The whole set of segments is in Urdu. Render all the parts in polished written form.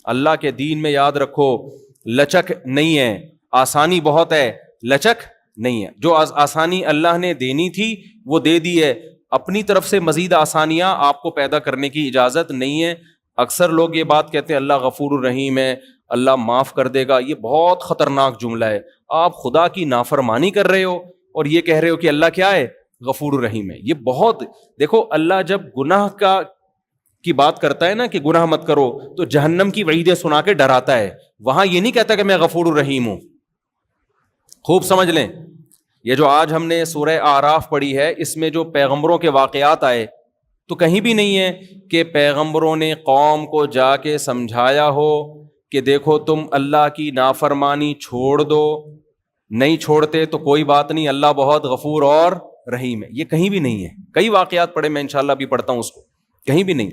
اللہ کے دین میں یاد رکھو لچک نہیں ہے، آسانی بہت ہے، لچک نہیں ہے. جو آسانی اللہ نے دینی تھی وہ دے دی ہے، اپنی طرف سے مزید آسانیاں آپ کو پیدا کرنے کی اجازت نہیں ہے. اکثر لوگ یہ بات کہتے ہیں اللہ غفور الرحیم ہے، اللہ معاف کر دے گا. یہ بہت خطرناک جملہ ہے. آپ خدا کی نافرمانی کر رہے ہو اور یہ کہہ رہے ہو کہ اللہ کیا ہے؟ غفور الرحیم ہے. یہ بہت، دیکھو اللہ جب گناہ کی بات کرتا ہے نا کہ گناہ مت کرو، تو جہنم کی وعیدیں سنا کے ڈراتا ہے. وہاں یہ نہیں کہتا کہ میں غفور الرحیم ہوں. خوب سمجھ لیں، یہ جو آج ہم نے سورہ اعراف پڑھی ہے، اس میں جو پیغمبروں کے واقعات آئے تو کہیں بھی نہیں ہے کہ پیغمبروں نے قوم کو جا کے سمجھایا ہو کہ دیکھو تم اللہ کی نافرمانی چھوڑ دو. نہیں چھوڑتے تو کوئی بات نہیں، اللہ بہت غفور اور رحیم ہے. یہ کہیں بھی نہیں ہے. کئی واقعات پڑھے، میں انشاءاللہ بھی پڑھتا ہوں اس کو، کہیں بھی نہیں.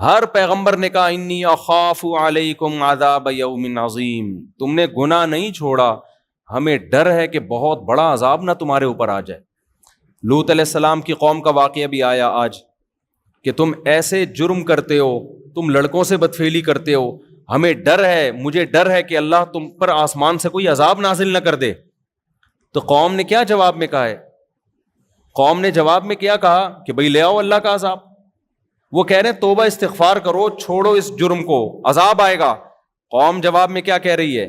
ہر پیغمبر نے کہا انی اخاف علیکم عذاب یوم عظیم. تم نے گناہ نہیں چھوڑا، ہمیں ڈر ہے کہ بہت بڑا عذاب نہ تمہارے اوپر آ جائے. لوط علیہ السلام کی قوم کا واقعہ بھی آیا آج کہ تم ایسے جرم کرتے ہو، تم لڑکوں سے بدفعلی کرتے ہو، ہمیں ڈر ہے، مجھے ڈر ہے کہ اللہ تم پر آسمان سے کوئی عذاب نازل نہ کر دے. تو قوم نے کیا جواب میں کہا ہے؟ قوم نے جواب میں کیا کہا کہ بھئی لے آؤ اللہ کا عذاب. وہ کہہ رہے ہیں توبہ استغفار کرو، چھوڑو اس جرم کو، عذاب آئے گا. قوم جواب میں کیا کہہ رہی ہے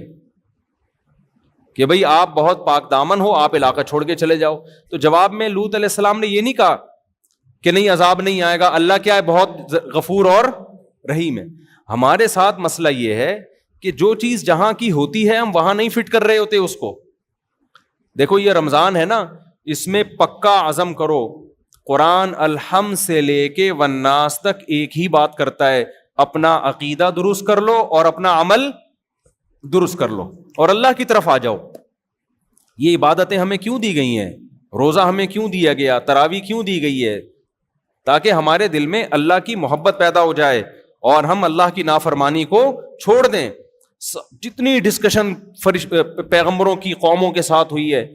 کہ بھئی آپ بہت پاک دامن ہو، آپ علاقہ چھوڑ کے چلے جاؤ. تو جواب میں لوط علیہ السلام نے یہ نہیں کہا کہ نہیں عذاب نہیں آئے گا، اللہ کیا ہے؟ بہت غفور اور رحیم ہے. ہمارے ساتھ مسئلہ یہ ہے کہ جو چیز جہاں کی ہوتی ہے ہم وہاں نہیں فٹ کر رہے ہوتے اس کو. دیکھو یہ رمضان ہے نا، اس میں پکا عزم کرو. قرآن الحمد سے لے کے والناس تک ایک ہی بات کرتا ہے، اپنا عقیدہ درست کر لو اور اپنا عمل درست کر لو اور اللہ کی طرف آ جاؤ. یہ عبادتیں ہمیں کیوں دی گئی ہیں؟ روزہ ہمیں کیوں دیا گیا؟ تراویح کیوں دی گئی ہے؟ تاکہ ہمارے دل میں اللہ کی محبت پیدا ہو جائے اور ہم اللہ کی نافرمانی کو چھوڑ دیں. جتنی ڈسکشن پیغمبروں کی قوموں کے ساتھ ہوئی ہے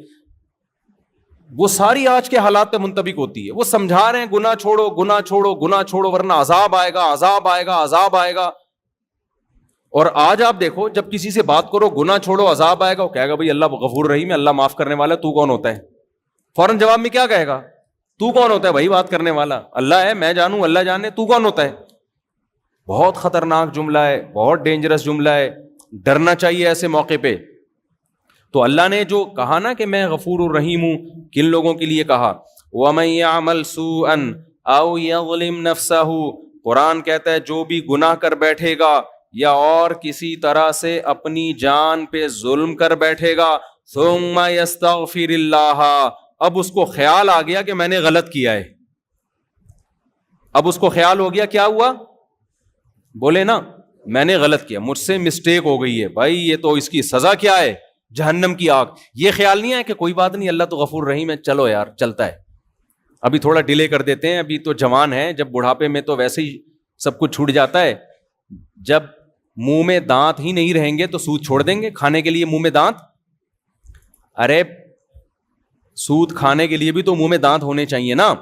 وہ ساری آج کے حالات پہ منطبق ہوتی ہے. وہ سمجھا رہے ہیں گناہ چھوڑو، گناہ چھوڑو، گناہ چھوڑو ورنہ عذاب آئے گا، عذاب آئے گا، عذاب آئے گا. اور آج آپ دیکھو جب کسی سے بات کرو گناہ چھوڑو عذاب آئے گا، وہ کہے گا بھائی اللہ غفور رحیم ہے، اللہ معاف کرنے والا ہے، تو کون ہوتا ہے؟ فوراً جواب میں کیا کہے گا؟ تو کون ہوتا ہے بھائی بات کرنے والا؟ اللہ ہے، میں جانوں، اللہ جانے، تو کون ہوتا ہے؟ بہت خطرناک جملہ ہے، بہت ڈینجرس جملہ ہے. ڈرنا چاہیے ایسے موقع پہ. تو اللہ نے جو کہا نا کہ میں غفور الرحیم ہوں، کن لوگوں کے لیے کہا؟ وَمَن يَعْمَلْ سُوءًا أَوْ يَظْلِمْ نَفْسَهُ. قرآن کہتا ہے جو بھی گناہ کر بیٹھے گا یا اور کسی طرح سے اپنی جان پہ ظلم کر بیٹھے گا، ثُمَّ يَسْتَغْفِرِ اللَّهَ. اب اس کو خیال آ گیا کہ میں نے غلط کیا ہے. اب اس کو خیال ہو گیا، کیا ہوا؟ بولے نا میں نے غلط کیا، مجھ سے مسٹیک ہو گئی ہے بھائی، یہ تو اس کی سزا کیا ہے؟ جہنم کی آگ. یہ خیال نہیں ہے کہ کوئی بات نہیں اللہ تو غفور رحیم ہے، چلو یار چلتا ہے، ابھی تھوڑا ڈیلے کر دیتے ہیں، ابھی تو جوان ہے، جب بڑھاپے میں تو ویسے ہی سب کچھ چھوٹ جاتا ہے. جب منہ میں دانت ہی نہیں رہیں گے تو سود چھوڑ دیں گے کھانے کے لیے منہ میں دانت؟ ارے سود کھانے کے لیے بھی تو منہ میں دانت ہونے چاہیے نا،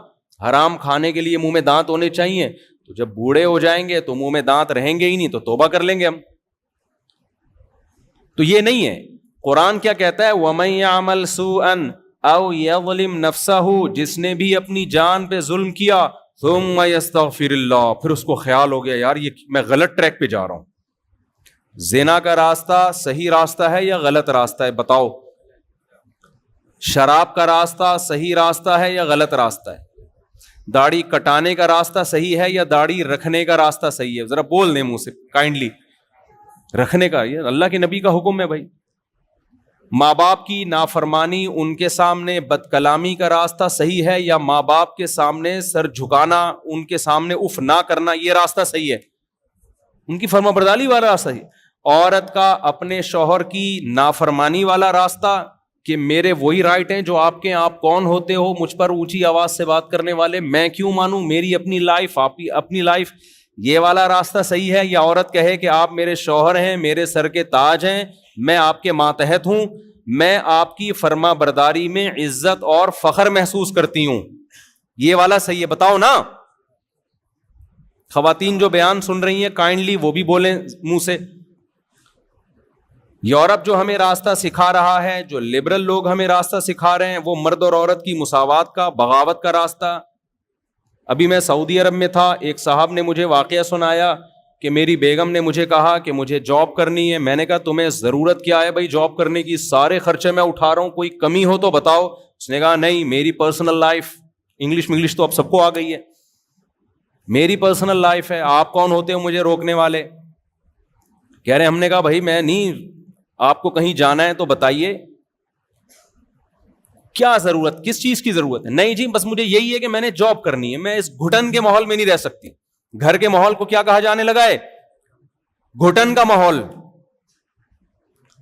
حرام کھانے کے لیے منہ میں دانت ہونے چاہیے. تو جب بوڑھے ہو جائیں گے تو منہ میں دانت رہیں گے ہی نہیں، تو توبہ کر لیں گے ہم. تو یہ نہیں ہے. قرآن کیا کہتا ہے؟ وَمَن يَعْمَلْ سُوءًا أَوْ يَظْلِمْ نَفْسَهُ. جس نے بھی اپنی جان پہ ظلم کیا، ثُمَّ يَسْتَغْفِرِ اللَّهُ. پھر اس کو خیال ہو گیا یار یہ میں غلط ٹریک پہ جا رہا ہوں. زنا کا راستہ صحیح راستہ ہے یا غلط راستہ ہے؟ بتاؤ. شراب کا راستہ صحیح راستہ ہے یا غلط راستہ ہے؟ داڑھی کٹانے کا راستہ صحیح ہے یا داڑھی رکھنے کا راستہ صحیح ہے؟ ذرا بول دیں منہ سے کائنڈلی. رکھنے کا، یہ اللہ کے نبی کا حکم ہے بھائی. ماں باپ کی نافرمانی، ان کے سامنے بد کلامی کا راستہ صحیح ہے یا ماں باپ کے سامنے سر جھکانا، ان کے سامنے اف نہ کرنا، یہ راستہ صحیح ہے؟ ان کی فرما برداری والا راستہ صحیح. عورت کا اپنے شوہر کی نافرمانی والا راستہ کہ میرے وہی رائٹ ہیں جو آپ کے، آپ کون ہوتے ہو مجھ پر اونچی آواز سے بات کرنے والے، میں کیوں مانوں، میری اپنی لائف، آپ کی اپنی لائف، یہ والا راستہ صحیح ہے؟ یا عورت کہے کہ آپ میرے شوہر ہیں، میرے سر کے تاج ہیں، میں آپ کے ماتحت ہوں، میں آپ کی فرما برداری میں عزت اور فخر محسوس کرتی ہوں، یہ والا صحیح ہے؟ بتاؤ نا. خواتین جو بیان سن رہی ہیں کائنڈلی وہ بھی بولیں منہ سے. یورپ جو ہمیں راستہ سکھا رہا ہے, جو لبرل لوگ ہمیں راستہ سکھا رہے ہیں, وہ مرد اور عورت کی مساوات کا, بغاوت کا راستہ. ابھی میں سعودی عرب میں تھا, ایک صاحب نے مجھے واقعہ سنایا کہ میری بیگم نے مجھے کہا کہ مجھے جاب کرنی ہے. میں نے کہا تمہیں ضرورت کیا ہے بھائی جاب کرنے کی, سارے خرچے میں اٹھا رہا ہوں, کوئی کمی ہو تو بتاؤ. اس نے کہا نہیں, میری پرسنل لائف, انگلش تو اب سب کو آ گئی ہے, میری پرسنل لائف ہے, آپ کون ہوتے ہو مجھے روکنے والے. کہہ رہے ہم نے کہا بھائی میں نہیں, آپ کو کہیں جانا ہے تو بتائیے کیا ضرورت, کس چیز کی ضرورت ہے. نہیں جی بس مجھے یہی ہے کہ میں نے جاب کرنی ہے, میں اس گھٹن کے ماحول میں نہیں رہ سکتی. گھر کے ماحول کو کیا کہا جانے لگا ہے, گھٹن کا ماحول.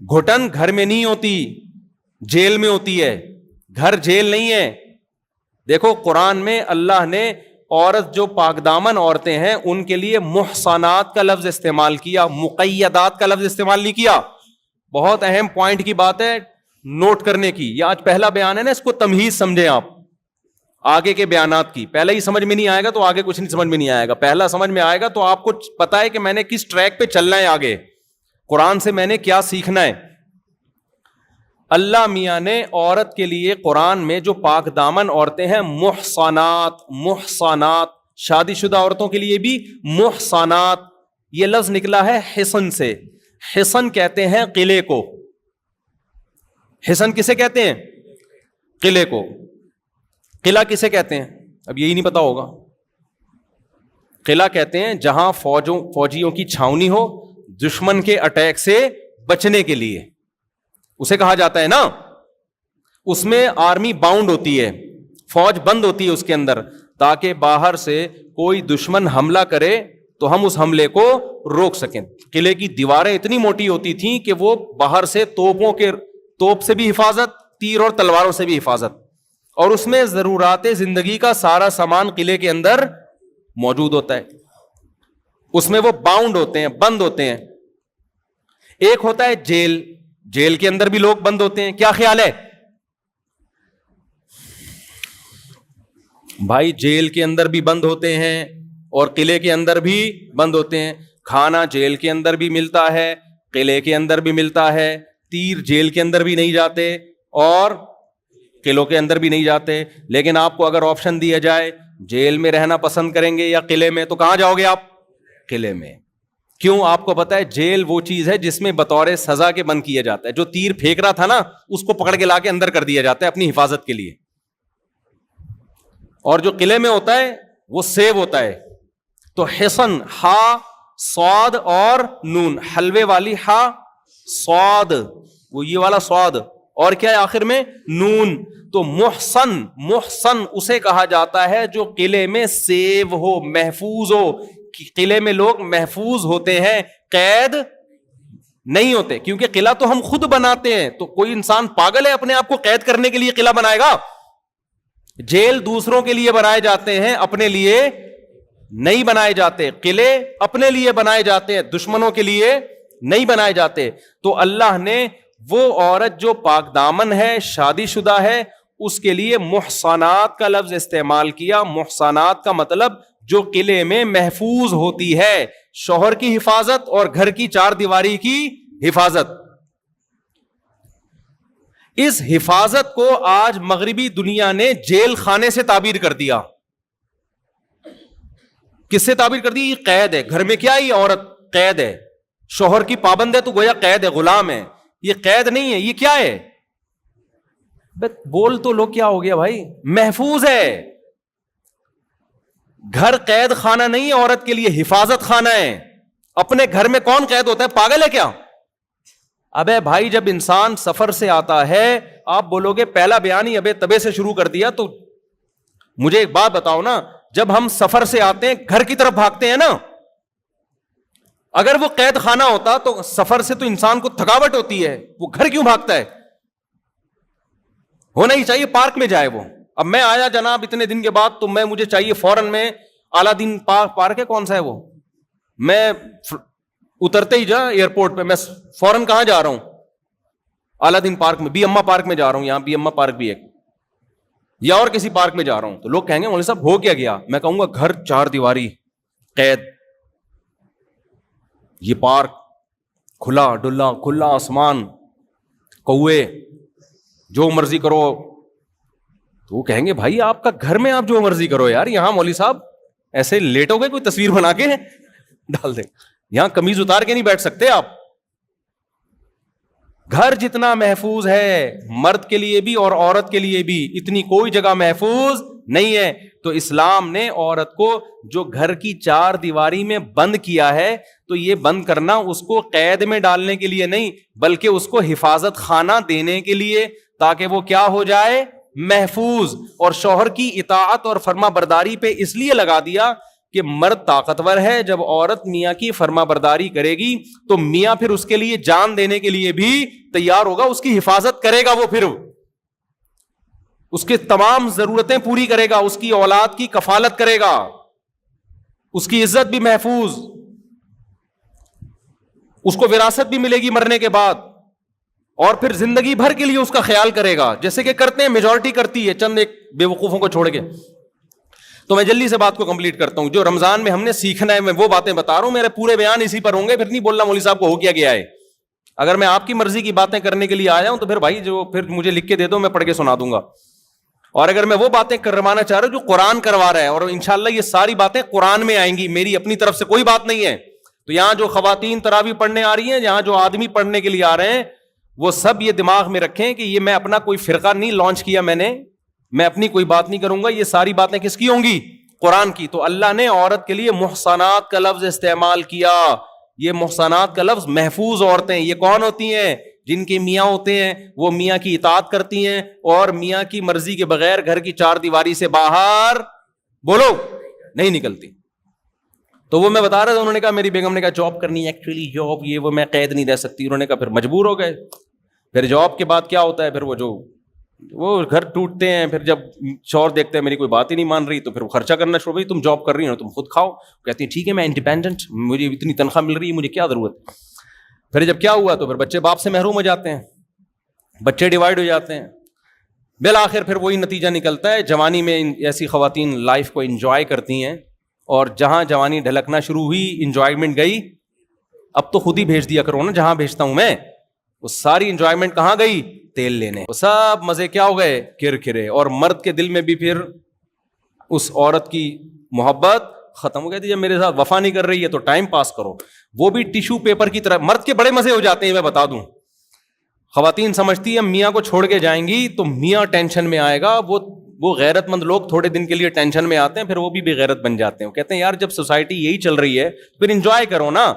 گھٹن گھر میں نہیں ہوتی, جیل میں ہوتی ہے. گھر جیل نہیں ہے. دیکھو قرآن میں اللہ نے عورت جو پاک دامن عورتیں ہیں ان کے لیے محصنات کا لفظ استعمال کیا, مقیدات کا لفظ استعمال نہیں کیا. بہت اہم پوائنٹ کی بات ہے نوٹ کرنے کی. یہ آج پہلا بیان ہے نا, اس کو تمہیز سمجھیں آپ آگے کے بیانات کی. پہلے ہی سمجھ میں نہیں آئے گا تو آگے کچھ نہیں سمجھ میں نہیں آئے گا. پہلا سمجھ میں آئے گا تو آپ کو پتا ہے کہ میں نے کس ٹریک پہ چلنا ہے, آگے قرآن سے میں نے کیا سیکھنا ہے. اللہ میاں نے عورت کے لیے قرآن میں جو پاک دامن عورتیں ہیں محصنات, محصنات, شادی شدہ عورتوں کے لیے بھی محصنات, یہ لفظ نکلا ہے حصن سے. حصن کہتے ہیں قلعے کو. حصن کسے کہتے ہیں, قلعے کو. قلعہ کسے کہتے ہیں, اب یہی نہیں پتا ہوگا. قلعہ کہتے ہیں جہاں فوجیوں کی چھاونی ہو دشمن کے اٹیک سے بچنے کے لیے, اسے کہا جاتا ہے نا. اس میں آرمی باؤنڈ ہوتی ہے, فوج بند ہوتی ہے اس کے اندر, تاکہ باہر سے کوئی دشمن حملہ کرے تو ہم اس حملے کو روک سکیں. قلعے کی دیواریں اتنی موٹی ہوتی تھیں کہ وہ باہر سے توپ سے بھی حفاظت, تیر اور تلواروں سے بھی حفاظت, اور اس میں ضرورات زندگی کا سارا سامان قلعے کے اندر موجود ہوتا ہے. اس میں وہ باؤنڈ ہوتے ہیں, بند ہوتے ہیں. ایک ہوتا ہے جیل, جیل کے اندر بھی لوگ بند ہوتے ہیں. کیا خیال ہے بھائی, جیل کے اندر بھی بند ہوتے ہیں اور قلعے کے اندر بھی بند ہوتے ہیں. کھانا جیل کے اندر بھی ملتا ہے, قلعے کے اندر بھی ملتا ہے. تیر جیل کے اندر بھی نہیں جاتے اور قلعوں کے اندر بھی نہیں جاتے. لیکن آپ کو اگر آپشن دیا جائے جیل میں رہنا پسند کریں گے یا قلعے میں, تو کہاں جاؤ گے آپ؟ قلعے میں. کیوں؟ آپ کو پتا ہے جیل وہ چیز ہے جس میں بطور سزا کے بند کیا جاتا ہے. جو تیر پھینک رہا تھا نا اس کو پکڑ کے لا کے اندر کر دیا جاتا ہے اپنی حفاظت کے لیے. اور جو قلعے میں ہوتا ہے وہ سیو ہوتا ہے. تو حصن, ہا صاد اور نون, حلوے والی ہا صاد, وہ یہ والا صاد, اور کیا ہے آخر میں نون. تو محسن, محسن اسے کہا جاتا ہے جو قلعے میں سیو ہو, محفوظ ہو. قلعے میں لوگ محفوظ ہوتے ہیں, قید نہیں ہوتے. کیونکہ قلعہ تو ہم خود بناتے ہیں, تو کوئی انسان پاگل ہے اپنے آپ کو قید کرنے کے لیے قلعہ بنائے گا؟ جیل دوسروں کے لیے بنائے جاتے ہیں, اپنے لیے نہیں بنائے جاتے. قلعے اپنے لیے بنائے جاتے ہیں, دشمنوں کے لیے نہیں بنائے جاتے. تو اللہ نے وہ عورت جو پاک دامن ہے, شادی شدہ ہے, اس کے لیے محصنات کا لفظ استعمال کیا. محصنات کا مطلب جو قلعے میں محفوظ ہوتی ہے, شوہر کی حفاظت اور گھر کی چار دیواری کی حفاظت. اس حفاظت کو آج مغربی دنیا نے جیل خانے سے تعبیر کر دیا. کس سے تعبیر کر دی؟ یہ قید ہے. گھر میں کیا ہے؟ یہ عورت قید ہے, شوہر کی پابند ہے تو گویا قید ہے, غلام ہے. یہ قید نہیں ہے, یہ کیا ہے؟ بول تو لو کیا ہو گیا بھائی, محفوظ ہے. گھر قید خانہ نہیں ہے, عورت کے لیے حفاظت خانہ ہے. اپنے گھر میں کون قید ہوتا ہے؟ پاگل ہے کیا؟ ابے بھائی جب انسان سفر سے آتا ہے, آپ بولو گے پہلا بیان ہی ابے تبے سے شروع کر دیا, تو مجھے ایک بات بتاؤ نا, جب ہم سفر سے آتے ہیں گھر کی طرف بھاگتے ہیں نا, اگر وہ قید خانہ ہوتا تو سفر سے تو انسان کو تھکاوٹ ہوتی ہے, وہ گھر کیوں بھاگتا ہے؟ ہونا ہی چاہیے پارک میں جائے وہ. اب میں آیا جناب اتنے دن کے بعد, تو مجھے چاہیے فوراً میں اعلیٰ دین پارک ہے, کون سا ہے وہ, میں اترتے ہی جا ایئرپورٹ پہ میں فوراً کہاں جا رہا ہوں؟ اعلیٰ دین پارک میں, بی اما پارک میں جا رہا ہوں. یہاں بی اما پارک بھی ہے, یا اور کسی پارک میں جا رہا ہوں. تو لوگ کہیں گے مولوی صاحب ہو کیا گیا؟ میں کہوں گا گھر چار دیواری, قید. یہ پارک کھلا ڈلا، کھلا آسمان، کوے، جو مرضی کرو. تو وہ کہیں گے بھائی آپ کا گھر میں آپ جو مرضی کرو یار، یہاں مولوی صاحب ایسے لیٹو گے کوئی تصویر بنا کے ڈال دیں، یہاں قمیض اتار کے نہیں بیٹھ سکتے آپ. گھر جتنا محفوظ ہے مرد کے لیے بھی اور عورت کے لیے بھی، اتنی کوئی جگہ محفوظ نہیں ہے. تو اسلام نے عورت کو جو گھر کی چار دیواری میں بند کیا ہے، تو یہ بند کرنا اس کو قید میں ڈالنے کے لیے نہیں، بلکہ اس کو حفاظت خانہ دینے کے لیے، تاکہ وہ کیا ہو جائے، محفوظ. اور شوہر کی اطاعت اور فرما برداری پہ اس لیے لگا دیا کہ مرد طاقتور ہے، جب عورت میاں کی فرما برداری کرے گی تو میاں پھر اس کے لیے جان دینے کے لیے بھی تیار ہوگا، اس کی حفاظت کرے گا، وہ پھر اس کے تمام ضرورتیں پوری کرے گا، اس کی اولاد کی کفالت کرے گا، اس کی عزت بھی محفوظ، اس کو وراثت بھی ملے گی مرنے کے بعد، اور پھر زندگی بھر کے لیے اس کا خیال کرے گا، جیسے کہ کرتے ہیں، میجورٹی کرتی ہے، چند ایک بے وقوفوں کو چھوڑ کے. تو میں جلدی سے بات کو کمپلیٹ کرتا ہوں. جو رمضان میں ہم نے سیکھنا ہے میں وہ باتیں بتا رہا ہوں، میرے پورے بیان اسی پر ہوں گے، پھر نہیں بولنا مولوی صاحب کو ہو کیا گیا ہے. اگر میں آپ کی مرضی کی باتیں کرنے کے لیے آیا ہوں تو پھر بھائی جو پھر مجھے لکھ کے دے دو، میں پڑھ کے سنا دوں گا. اور اگر میں وہ باتیں کروانا چاہ رہا ہوں جو قرآن کروا رہا ہے، اور انشاءاللہ یہ ساری باتیں قرآن میں آئیں گی، میری اپنی طرف سے کوئی بات نہیں ہے. تو یہاں جو خواتین تراویح پڑھنے آ رہی ہیں، یہاں جو آدمی پڑھنے کے لیے آ رہے ہیں، وہ سب یہ دماغ میں رکھیں کہ یہ میں اپنا کوئی فرقہ نہیں لانچ کیا، میں اپنی کوئی بات نہیں کروں گا، یہ ساری باتیں کس کی ہوں گی؟ قرآن کی. تو اللہ نے عورت کے لیے محصنات کا لفظ استعمال کیا. یہ محصنات کا لفظ محفوظ عورتیں یہ کون ہوتی ہیں؟ جن کے میاں ہوتے ہیں وہ میاں کی اطاعت کرتی ہیں اور میاں کی مرضی کے بغیر گھر کی چار دیواری سے باہر بولو نہیں نکلتی. تو وہ میں بتا رہا تھا، انہوں نے کہا میری بیگم نے کہا جاب کرنی ہے، ایکچولی جاب یہ وہ میں قید نہیں رہ سکتی. انہوں نے کہا پھر مجبور ہو گئے. پھر جاب کے بعد کیا ہوتا ہے، پھر وہ گھر ٹوٹتے ہیں. پھر جب شوہر دیکھتے ہیں میری کوئی بات ہی نہیں مان رہی، تو پھر وہ خرچہ کرنا شروع. بھائی تم جاب کر رہی ہو تم خود کھاؤ. کہتی ہیں ٹھیک ہے میں انڈیپینڈنٹ، مجھے اتنی تنخواہ مل رہی ہے، مجھے کیا ضرورت. پھر جب کیا ہوا تو پھر بچے باپ سے محروم ہو جاتے ہیں، بچے ڈیوائڈ ہو جاتے ہیں. بالآخر پھر وہی نتیجہ نکلتا ہے. جوانی میں ایسی خواتین لائف کو انجوائے کرتی ہیں، اور جہاں جوانی ڈھلکنا شروع ہوئی انجوائمنٹ گئی. اب تو خود ہی بھیج دیا کرو نا جہاں بھیجتا ہوں میں. وہ ساری انجوائمنٹ کہاں گئی؟ تیل لینے. وہ سب مزے کیا ہو گئے؟ کرکرے. اور مرد کے دل میں بھی پھر اس عورت کی محبت ختم ہو گئی تھی. جب میرے ساتھ وفا نہیں کر رہی ہے تو ٹائم پاس کرو. وہ بھی ٹیشو پیپر کی طرح. مرد کے بڑے مزے ہو جاتے ہیں میں بتا دوں. خواتین سمجھتی ہیں میاں کو چھوڑ کے جائیں گی تو میاں ٹینشن میں آئے گا. وہ غیرت مند لوگ تھوڑے دن کے لیے ٹینشن میں آتے ہیں، پھر وہ بھی بے غیرت بن جاتے ہیں. وہ کہتے ہیں یار جب سوسائٹی یہی چل رہی ہے پھر انجوائے کرو نا،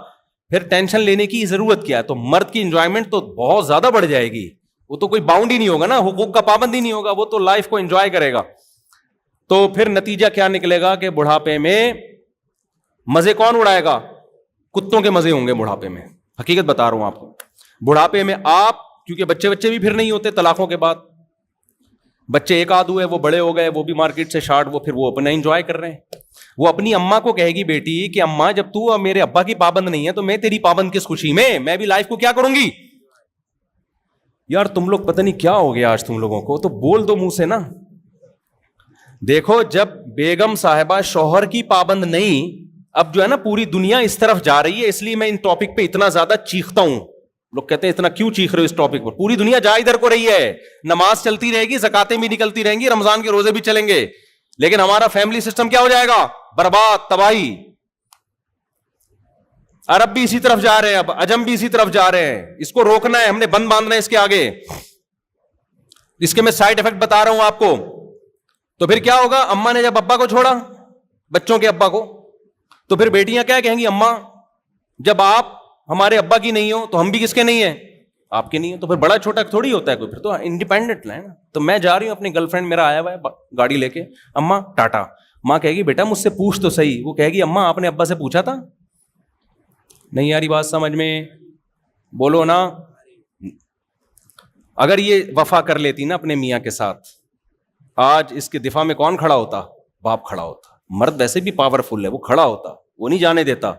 پھر ٹینشن لینے کی ضرورت کیا ہے. تو مرد کی انجوائمنٹ تو بہت زیادہ بڑھ جائے گی. وہ تو کوئی باؤنڈ ہی نہیں ہوگا نا، حقوق کا پابند ہی نہیں ہوگا، وہ تو لائف کو انجوائے کرے گا. تو پھر نتیجہ کیا نکلے گا کہ بڑھاپے میں مزے کون اڑائے گا؟ کتوں کے مزے ہوں گے بڑھاپے میں. حقیقت بتا رہا ہوں آپ کو. بڑھاپے میں آپ کیونکہ بچے بھی پھر نہیں ہوتے طلاقوں کے بعد. بچے ایک آدھ ہوئے، وہ بڑے ہو گئے، وہ بھی مارکیٹ سے شارٹ، وہ پھر وہ اپنا انجوائے کر رہے ہیں. وہ اپنی اماں کو کہے گی بیٹی کہ اماں جب تو میرے ابا کی پابند نہیں ہے تو میں تیری پابند کس خوشی میں بھی لائف کو کیا کروں گی. یار تم لوگ پتہ نہیں کیا ہو گیا آج تم لوگوں کو. تو بول دو منہ سے نا. دیکھو جب بیگم صاحبہ شوہر کی پابند نہیں، اب جو ہے نا پوری دنیا اس طرف جا رہی ہے، اس لیے میں ان ٹاپک پہ اتنا زیادہ چیختا ہوں. لوگ کہتے ہیں اتنا کیوں چیخ رہے ہو اس ٹاپک پر؟ پوری دنیا جا ادھر کو رہی ہے. نماز چلتی رہے گی، زکاتیں بھی نکلتی رہیں گی، رمضان کے روزے بھی چلیں گے، لیکن ہمارا فیملی سسٹم کیا ہو جائے گا؟ برباد، تباہی. عرب بھی اسی طرف جا رہے ہیں، اب عجم بھی اسی طرف جا رہے ہیں. اس کو روکنا ہے، ہم نے بند باندھنا ہے اس کے آگے. اس کے میں سائڈ افیکٹ بتا رہا ہوں آپ کو. تو پھر کیا ہوگا؟ اماں نے جب ابا کو چھوڑا، بچوں کے ابا کو، تو پھر بیٹیاں کیا کہیں گی؟ اماں جب آپ ہمارے ابا کی نہیں ہو تو ہم بھی کس کے نہیں ہیں؟ آپ کے نہیں ہو. تو پھر بڑا چھوٹا تھوڑی ہوتا ہے کوئی، پھر تو انڈیپینڈنٹ ہے نا. تو میں جا رہی ہوں، اپنی گرل فرینڈ میرا آیا ہوا ہے گاڑی لے کے، اماں ٹاٹا. ماں کہے گی بیٹا مجھ سے پوچھ تو صحیح. وہ کہے گی اماں آپ نے ابا سے پوچھا تھا؟ نہیں یاری بات سمجھ میں بولو نا. اگر یہ وفا کر لیتی نا اپنے میاں کے ساتھ، آج اس کے دفاع میں کون کھڑا ہوتا؟ باپ کھڑا ہوتا. مرد ویسے بھی پاورفل ہے، وہ کھڑا ہوتا، وہ نہیں جانے دیتا.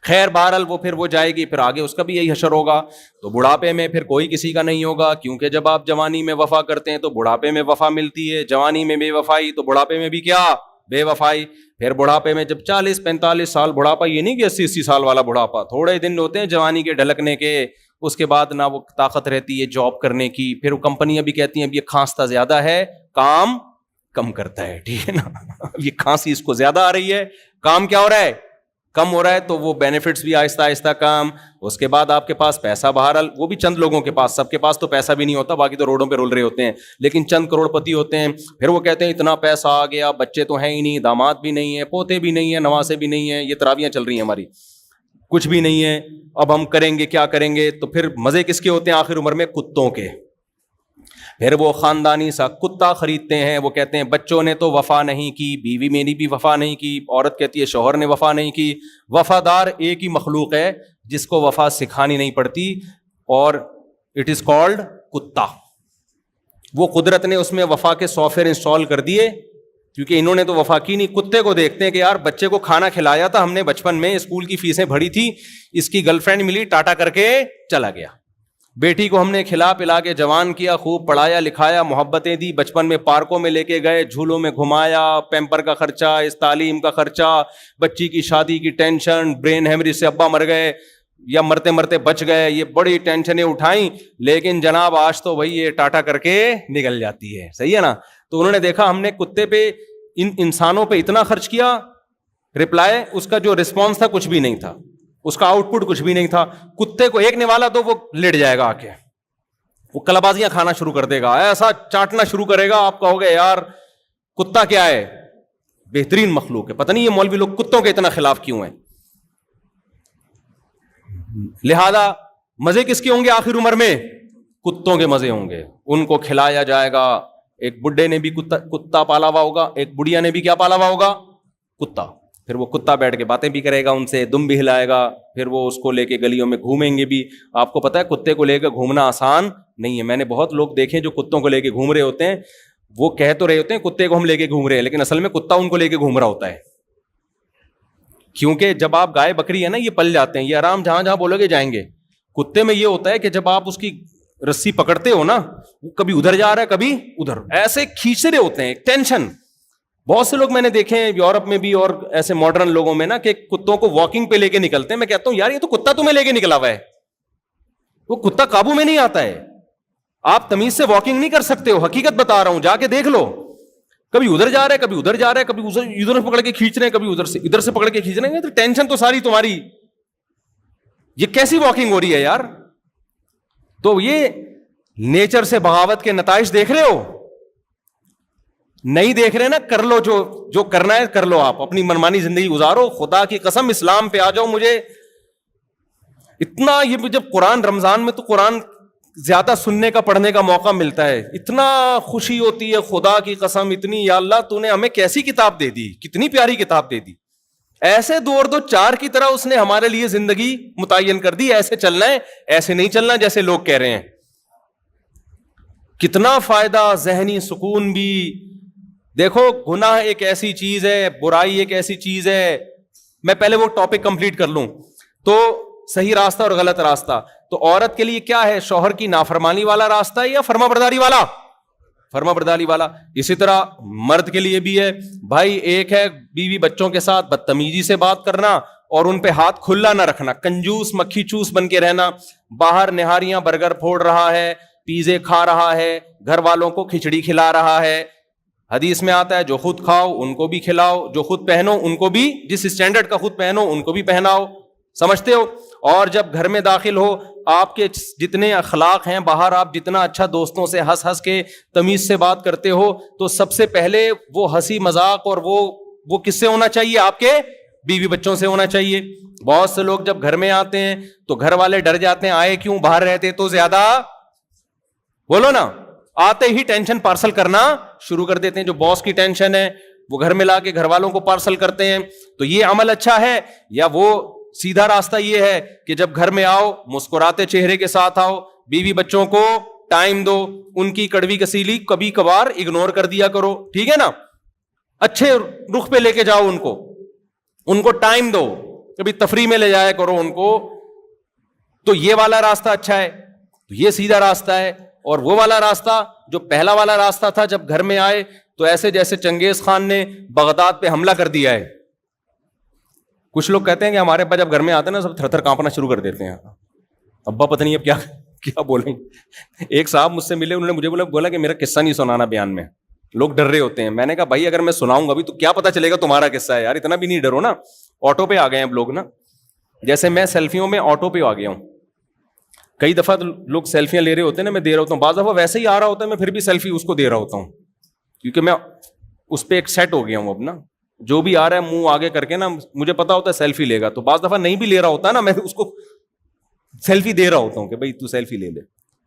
خیر بہرحال وہ جائے گی، پھر آگے اس کا بھی یہی حشر ہوگا. تو بڑھاپے میں پھر کوئی کسی کا نہیں ہوگا، کیونکہ جب آپ جوانی میں وفا کرتے ہیں تو بڑھاپے میں وفا ملتی ہے. جوانی میں بے وفائی تو بڑھاپے میں بھی کیا بے وفائی. پھر بڑھاپے میں جب 40-45 سال بڑھاپا, یہ نہیں کہ 80 سال والا بڑھاپا, تھوڑے دن ہوتے ہیں جوانی کے ڈھلکنے کے, اس کے بعد نہ وہ طاقت رہتی ہے جاب کرنے کی. پھر وہ کمپنیاں بھی کہتی ہیں اب یہ کھانستا زیادہ ہے, کام کم کرتا ہے, ٹھیک ہے نا, یہ کھانسی اس کو زیادہ آ رہی ہے, کام کیا ہو رہا ہے, کم ہو رہا ہے, تو وہ بینیفٹس بھی آہستہ آہستہ کم. اس کے بعد آپ کے پاس پیسہ, بہرحال وہ بھی چند لوگوں کے پاس, سب کے پاس تو پیسہ بھی نہیں ہوتا, باقی تو روڈوں پہ رول رہے ہوتے ہیں, لیکن چند کروڑ پتی ہوتے ہیں. پھر وہ کہتے ہیں اتنا پیسہ آ گیا, بچے تو ہیں ہی نہیں, داماد بھی نہیں ہے, پوتے بھی نہیں ہیں, نواسے بھی نہیں ہیں, یہ تراویاں چل رہی ہیں ہماری, کچھ بھی نہیں ہے, اب ہم کریں گے کیا کریں گے. تو پھر مزے کس کے ہوتے ہیں آخر عمر میں, کتوں کے. پھر وہ خاندانی سا کتا خریدتے ہیں, وہ کہتے ہیں بچوں نے تو وفا نہیں کی, بیوی میری بھی وفا نہیں کی, عورت کہتی ہے شوہر نے وفا نہیں کی. وفادار ایک ہی مخلوق ہے جس کو وفا سکھانی نہیں پڑتی, اور اٹ از کالڈ کتا. وہ قدرت نے اس میں وفا کے سافٹ ویئر انسٹال کر دیے, کیونکہ انہوں نے تو وفا کی نہیں. کتے کو دیکھتے ہیں کہ یار بچے کو کھانا کھلایا تھا ہم نے بچپن میں, اسکول کی فیسیں بھری تھی, اس کی گرل فرینڈ ملی, ٹاٹا کر کے چلا گیا. بیٹی کو ہم نے کھلا پلا کے جوان کیا, خوب پڑھایا لکھایا, محبتیں دی, بچپن میں پارکوں میں لے کے گئے, جھولوں میں گھمایا, پیمپر کا خرچہ, اس تعلیم کا خرچہ, بچی کی شادی کی ٹینشن, برین ہیمریج سے ابا مر گئے یا مرتے مرتے بچ گئے, یہ بڑی ٹینشنیں اٹھائیں. لیکن جناب آج تو وہی یہ ٹاٹا کر کے نکل جاتی ہے, صحیح ہے نا. تو انہوں نے دیکھا ہم نے کتے پہ, ان انسانوں پہ اتنا خرچ کیا, رپلائی اس کا جو رسپانس تھا کچھ بھی نہیں تھا, اس کا آؤٹ پٹ کچھ بھی نہیں تھا. کتے کو ایک نوالا تو وہ لیٹ جائے گا آ کے, وہ کلابازیاں کھانا شروع کر دے گا, ایسا چاٹنا شروع کرے گا, آپ کہو گے یار کتا کیا ہے, بہترین مخلوق ہے. پتہ نہیں یہ مولوی لوگ کتوں کے اتنا خلاف کیوں ہیں. لہذا مزے کس کے ہوں گے آخر عمر میں, کتوں کے مزے ہوں گے, ان کو کھلایا جائے گا. ایک بڈھے نے بھی کتا پالا ہوا ہوگا, ایک بڑھیا نے بھی کیا پالا ہوا ہوگا, کتا. پھر وہ کتا بیٹھ کے باتیں بھی کرے گا ان سے, دم بھی ہلائے گا, پھر وہ اس کو لے کے گلیوں میں گھومیں گے بھی. آپ کو پتا ہے کتے کو لے کے گھومنا آسان نہیں ہے. میں نے بہت لوگ دیکھے جو کتوں کو لے کے گھوم رہے ہوتے ہیں, وہ کہہ تو رہے ہوتے ہیں کتے کو ہم لے کے گھوم رہے ہیں, لیکن اصل میں کتا ان کو لے کے گھوم رہا ہوتا ہے. کیونکہ جب آپ گائے بکری ہے نا, یہ پل جاتے ہیں, یہ آرام جہاں جہاں بولو گے جائیں گے. کتے میں یہ ہوتا ہے کہ جب آپ اس کی رسی پکڑتے ہو نا, وہ کبھی ادھر جا رہا ہے کبھی ادھر, ایسے کھینچ رہے ہوتے ہیں, ٹینشن. بہت سے لوگ میں نے دیکھے ہیں یورپ میں بھی اور ایسے ماڈرن لوگوں میں نا, کہ کتوں کو واکنگ پہ لے کے نکلتے ہیں. میں کہتا ہوں یار یہ تو کتا تمہیں لے کے نکلا ہوا ہے, وہ کتا قابو میں نہیں آتا ہے. آپ تمیز سے واکنگ نہیں کر سکتے ہو, حقیقت بتا رہا ہوں, جا کے دیکھ لو. کبھی ادھر جا رہا ہے کبھی ادھر جا رہا ہے, کبھی ادھر پکڑ کے کھینچ رہے ہیں, کبھی ادھر سے پکڑ کے کھینچ رہے ہیں. تو ٹینشن تو ساری تمہاری, یہ کیسی واکنگ ہو رہی ہے یار. تو یہ نیچر سے بغاوت کے نتائج دیکھ رہے ہو, نہیں دیکھ رہے نا, کر لو جو کرنا ہے کر لو, آپ اپنی منمانی زندگی گزارو. خدا کی قسم اسلام پہ آ جاؤ. مجھے اتنا, یہ جب قرآن رمضان میں تو قرآن زیادہ سننے کا پڑھنے کا موقع ملتا ہے, اتنا خوشی ہوتی ہے, خدا کی قسم اتنی, یا اللہ تو نے ہمیں کیسی کتاب دے دی, کتنی پیاری کتاب دے دی. ایسے 2 اور 2 4 کی طرح اس نے ہمارے لیے زندگی متعین کر دی. ایسے چلنا ہے, ایسے نہیں چلنا جیسے لوگ کہہ رہے ہیں. کتنا فائدہ, ذہنی سکون بھی. دیکھو گناہ ایک ایسی چیز ہے, برائی ایک ایسی چیز ہے. میں پہلے وہ ٹاپک کمپلیٹ کر لوں. تو صحیح راستہ اور غلط راستہ. تو عورت کے لیے کیا ہے, شوہر کی نافرمانی والا راستہ ہے یا فرما برداری والا, فرما برداری والا. اسی طرح مرد کے لیے بھی ہے بھائی, ایک ہے بیوی بچوں کے ساتھ بدتمیزی سے بات کرنا اور ان پہ ہاتھ کھلا نہ رکھنا, کنجوس مکھی چوس بن کے رہنا. باہر نہاریاں برگر پھوڑ رہا ہے, پیزے کھا رہا ہے, گھر والوں کو کھچڑی کھلا رہا ہے. حدیث میں آتا ہے جو خود کھاؤ ان کو بھی کھلاؤ, جو خود پہنو ان کو بھی, جس اسٹینڈرڈ کا خود پہنو ان کو بھی پہناؤ. سمجھتے ہو؟ اور جب گھر میں داخل ہو, آپ کے جتنے اخلاق ہیں باہر, آپ جتنا اچھا دوستوں سے ہنس ہنس کے تمیز سے بات کرتے ہو, تو سب سے پہلے وہ ہنسی مذاق اور وہ کس سے ہونا چاہیے, آپ کے بیوی بچوں سے ہونا چاہیے. بہت سے لوگ جب گھر میں آتے ہیں تو گھر والے ڈر جاتے ہیں, آئے کیوں, باہر رہتے تو زیادہ, بولو نا, آتے ہی ٹینشن پارسل کرنا شروع کر دیتے ہیں. جو باس کی ٹینشن ہے وہ گھر میں لا کے گھر والوں کو پارسل کرتے ہیں. تو یہ عمل اچھا ہے, یا وہ سیدھا راستہ یہ ہے کہ جب گھر میں آؤ مسکراتے چہرے کے ساتھ آؤ, بیوی بچوں کو ٹائم دو, ان کی کڑوی کسیلی کبھی کبھار اگنور کر دیا کرو, ٹھیک ہے نا, اچھے رخ پہ لے کے جاؤ ان کو ٹائم دو, کبھی تفریح میں لے جایا کرو ان کو. تو یہ والا راستہ اچھا ہے, تو یہ سیدھا راستہ ہے. اور وہ والا راستہ جو پہلا والا راستہ تھا, جب گھر میں آئے تو ایسے جیسے چنگیز خان نے بغداد پہ حملہ کر دیا ہے. کچھ لوگ کہتے ہیں کہ ہمارے ابا جب گھر میں آتے ہیں نا سب تھر تھر کانپنا شروع کر دیتے ہیں. ابا پتہ نہیں اب کیا بولیں. ایک صاحب مجھ سے ملے, انہوں نے مجھے بولا کہ میرا قصہ نہیں سنانا بیان میں, لوگ ڈر رہے ہوتے ہیں. میں نے کہا بھائی اگر میں سناؤں گا بھی تو کیا پتا چلے گا تمہارا قصہ ہے, یار اتنا بھی نہیں ڈرو نا. آٹو پہ آ گئے ہیں اب لوگ نا, جیسے میں سیلفیوں میں آٹو پہ آ گیا ہوں. کئی دفعہ لوگ سیلفیاں لے رہے ہوتے ہیں نا, میں دے رہا ہوتا ہوں. بعض دفعہ ویسے ہی آ رہا ہوتا ہے, میں پھر بھی سیلفی اس کو دے رہا ہوتا ہوں, کیونکہ میں اس پہ ایک سیٹ ہو گیا ہوں اب نا. جو بھی آ رہا ہے منہ آگے کر کے نا, مجھے پتا ہوتا ہے سیلفی لے گا, تو بعض دفعہ نہیں بھی لے رہا ہوتا نا, میں اس کو سیلفی دے رہا ہوتا ہوں کہ بھائی تو سیلفی لے لے.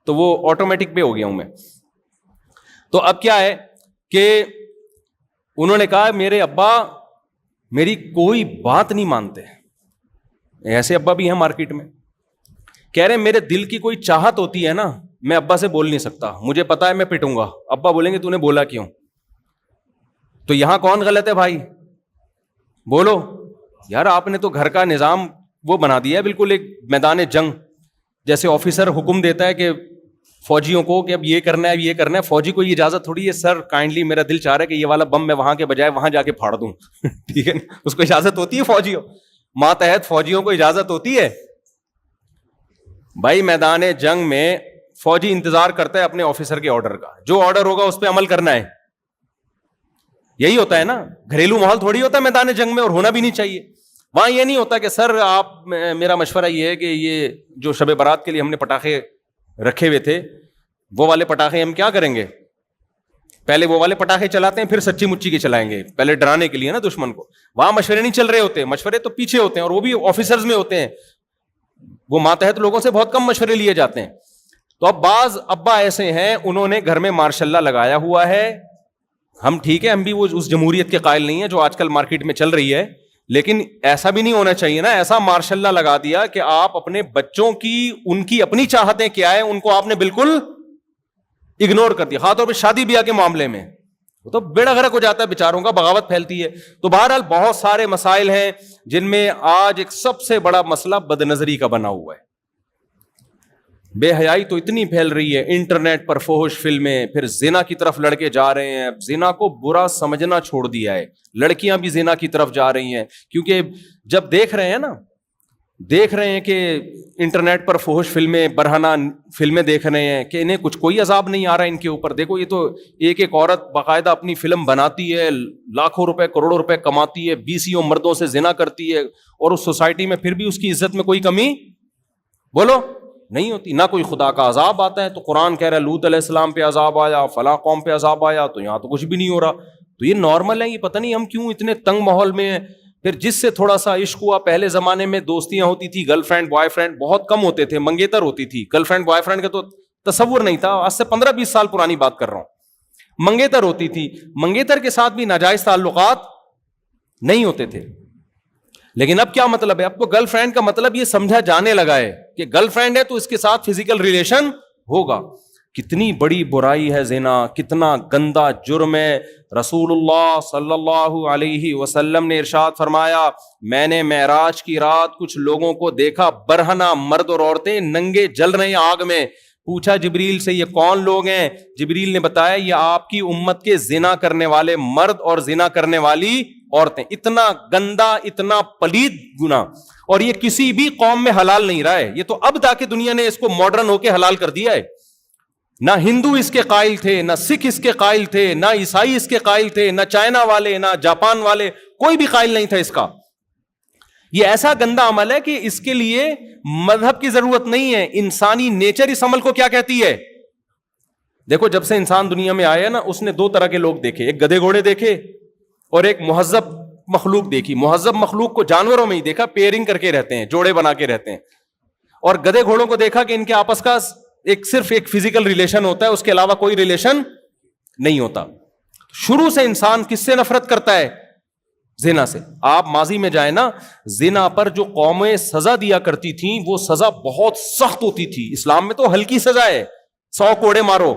تو وہ آٹومیٹک پہ ہو گیا ہوں میں. تو اب کیا ہے کہ انہوں نے کہا میرے ابا میری کوئی بات نہیں مانتے. ایسے ابا بھی ہیں مارکیٹ میں. کہہ رہے میرے دل کی کوئی چاہت ہوتی ہے نا, میں ابا سے بول نہیں سکتا, مجھے پتا ہے میں پٹوں گا. ابا بولیں گے تو نے بولا کیوں؟ تو یہاں کون غلط ہے بھائی بولو یار. آپ نے تو گھر کا نظام وہ بنا دیا ہے بالکل ایک میدان جنگ. جیسے آفیسر حکم دیتا ہے کہ فوجیوں کو کہ اب یہ کرنا ہے, اب یہ کرنا ہے. فوجی کو یہ اجازت تھوڑی ہے, سر کائنڈلی میرا دل چاہ رہا ہے کہ یہ والا بم میں وہاں کے بجائے وہاں جا کے پھاڑ دوں. ٹھیک ہے, اس کو اجازت ہوتی ہے فوجیوں, ماتحت فوجیوں کو اجازت ہوتی ہے. بھائی میدان جنگ میں فوجی انتظار کرتا ہے اپنے آفیسر کے آرڈر کا, جو آرڈر ہوگا اس پہ عمل کرنا ہے. یہی ہوتا ہے نا, گھریلو ماحول تھوڑی ہوتا ہے میدان جنگ میں, اور ہونا بھی نہیں چاہیے. وہاں یہ نہیں ہوتا کہ سر آپ, میرا مشورہ یہ ہے کہ یہ جو شب برات کے لیے ہم نے پٹاخے رکھے ہوئے تھے وہ والے پٹاخے ہم کیا کریں گے, پہلے وہ والے پٹاخے چلاتے ہیں پھر سچی مچی کے چلائیں گے, پہلے ڈرانے کے لیے نا دشمن کو. وہاں مشورے نہیں چل رہے ہوتے, مشورے تو پیچھے ہوتے ہیں, اور وہ بھی آفیسرز میں ہوتے ہیں. وہ ماتحت لوگوں سے بہت کم مشورے لیے جاتے ہیں. تو اب بعض ابا ایسے ہیں, انہوں نے گھر میں ماشاء اللہ لگایا ہوا ہے. ہم ٹھیک ہے, ہم بھی وہ اس جمہوریت کے قائل نہیں ہے جو آج کل مارکیٹ میں چل رہی ہے, لیکن ایسا بھی نہیں ہونا چاہیے نا. ایسا ماشاء اللہ لگا دیا کہ آپ اپنے بچوں کی, ان کی اپنی چاہتیں کیا ہے ان کو آپ نے بالکل اگنور کر دیا. خاص طور پہ شادی بیاہ کے معاملے میں وہ تو بیڑا غرق ہو جاتا ہے بیچاروں کا, بغاوت پھیلتی ہے. تو بہرحال بہت سارے مسائل ہیں جن میں آج ایک سب سے بڑا مسئلہ بد نظری کا بنا ہوا ہے. بے حیائی تو اتنی پھیل رہی ہے, انٹرنیٹ پر فحش فلمیں, پھر زنا کی طرف لڑکے جا رہے ہیں. زنا کو برا سمجھنا چھوڑ دیا ہے, لڑکیاں بھی زنا کی طرف جا رہی ہیں, کیونکہ جب دیکھ رہے ہیں نا, دیکھ رہے ہیں کہ انٹرنیٹ پر فحش فلمیں, برہنہ فلمیں دیکھ رہے ہیں کہ انہیں کچھ کوئی عذاب نہیں آ رہا ان کے اوپر. دیکھو یہ تو ایک ایک عورت باقاعدہ اپنی فلم بناتی ہے, لاکھوں روپے کروڑوں روپے کماتی ہے, 20 مردوں سے زنا کرتی ہے, اور اس سوسائٹی میں پھر بھی اس کی عزت میں کوئی کمی بولو نہیں ہوتی, نہ کوئی خدا کا عذاب آتا ہے. تو قرآن کہہ رہا ہے لوط علیہ السلام پہ عذاب آیا, فلاں قوم پہ عذاب آیا, تو یہاں تو کچھ بھی نہیں ہو رہا. تو یہ نارمل ہے, یہ پتہ نہیں ہم کیوں اتنے تنگ ماحول میں ہیں. پھر جس سے تھوڑا سا عشق ہوا, پہلے زمانے میں دوستیاں ہوتی تھی, گرل فرینڈ بوائے فرینڈ بہت کم ہوتے تھے, منگیتر ہوتی تھی. گرل فرینڈ بوائے فرینڈ کا تو تصور نہیں تھا, آج سے 15-20 سال پرانی بات کر رہا ہوں. منگیتر ہوتی تھی, منگیتر کے ساتھ بھی ناجائز تعلقات نہیں ہوتے تھے. لیکن اب کیا مطلب ہے, اب تو گرل فرینڈ کا مطلب یہ سمجھا جانے لگا ہے کہ گرل فرینڈ ہے تو اس کے ساتھ فزیکل ریلیشن ہوگا. کتنی بڑی برائی ہے زنا, کتنا گندا جرم ہے. رسول اللہ صلی اللہ علیہ وسلم نے ارشاد فرمایا, میں نے معراج کی رات کچھ لوگوں کو دیکھا, برہنہ مرد اور عورتیں ننگے جل رہے ہیں آگ میں. پوچھا جبریل سے یہ کون لوگ ہیں؟ جبریل نے بتایا یہ آپ کی امت کے زنا کرنے والے مرد اور زنا کرنے والی عورتیں. اتنا گندا, اتنا پلید گناہ, اور یہ کسی بھی قوم میں حلال نہیں رہا ہے. یہ تو اب تاکہ دنیا نے اس کو ماڈرن ہو کے حلال کر دیا ہے. نہ ہندو اس کے قائل تھے, نہ سکھ اس کے قائل تھے, نہ عیسائی اس کے قائل تھے, نہ چائنا والے, نہ جاپان والے, کوئی بھی قائل نہیں تھا اس کا. یہ ایسا گندا عمل ہے کہ اس کے لیے مذہب کی ضرورت نہیں ہے. انسانی نیچر اس عمل کو کیا کہتی ہے. دیکھو جب سے انسان دنیا میں آیا نا, اس نے 2 طرح کے لوگ دیکھے, ایک گدھے گھوڑے دیکھے اور ایک مہذب مخلوق دیکھی. مہذب مخلوق کو جانوروں میں ہی دیکھا, پیئرنگ کر کے رہتے ہیں, جوڑے بنا کے رہتے ہیں. اور گدھے گھوڑوں کو دیکھا کہ ان کے آپس کا صرف ایک فزیکل ریلیشن ہوتا ہے, اس کے علاوہ کوئی ریلیشن نہیں ہوتا. شروع سے انسان کس سے نفرت کرتا ہے؟ زنا سے. آپ ماضی میں جائیں نا, زنا پر جو قومیں سزا دیا کرتی تھیں وہ سزا بہت سخت ہوتی تھی. اسلام میں تو ہلکی سزا ہے, 100 کوڑے مارو.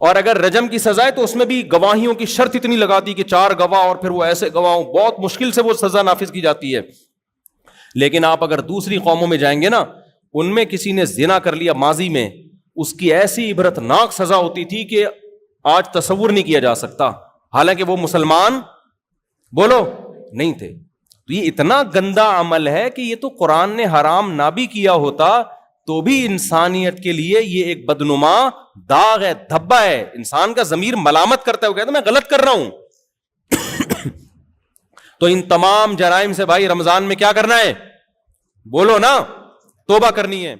اور اگر رجم کی سزا ہے تو اس میں بھی گواہیوں کی شرط اتنی لگا دی کہ 4 گواہ, اور پھر وہ ایسے گواہ, بہت مشکل سے وہ سزا نافذ کی جاتی ہے. لیکن آپ اگر دوسری قوموں میں جائیں گے نا, ان میں کسی نے زنا کر لیا ماضی میں, اس کی ایسی عبرتناک سزا ہوتی تھی کہ آج تصور نہیں کیا جا سکتا. حالانکہ وہ مسلمان بولو نہیں تھے. تو یہ اتنا گندا عمل ہے کہ یہ تو قرآن نے حرام نہ بھی کیا ہوتا تو بھی انسانیت کے لیے یہ ایک بدنما داغ ہے, دھبا ہے. انسان کا ضمیر ملامت کرتا ہے, وہ کہتا ہے میں غلط کر رہا ہوں. تو ان تمام جرائم سے بھائی رمضان میں کیا کرنا ہے؟ بولو نا, توبہ کرنی ہے.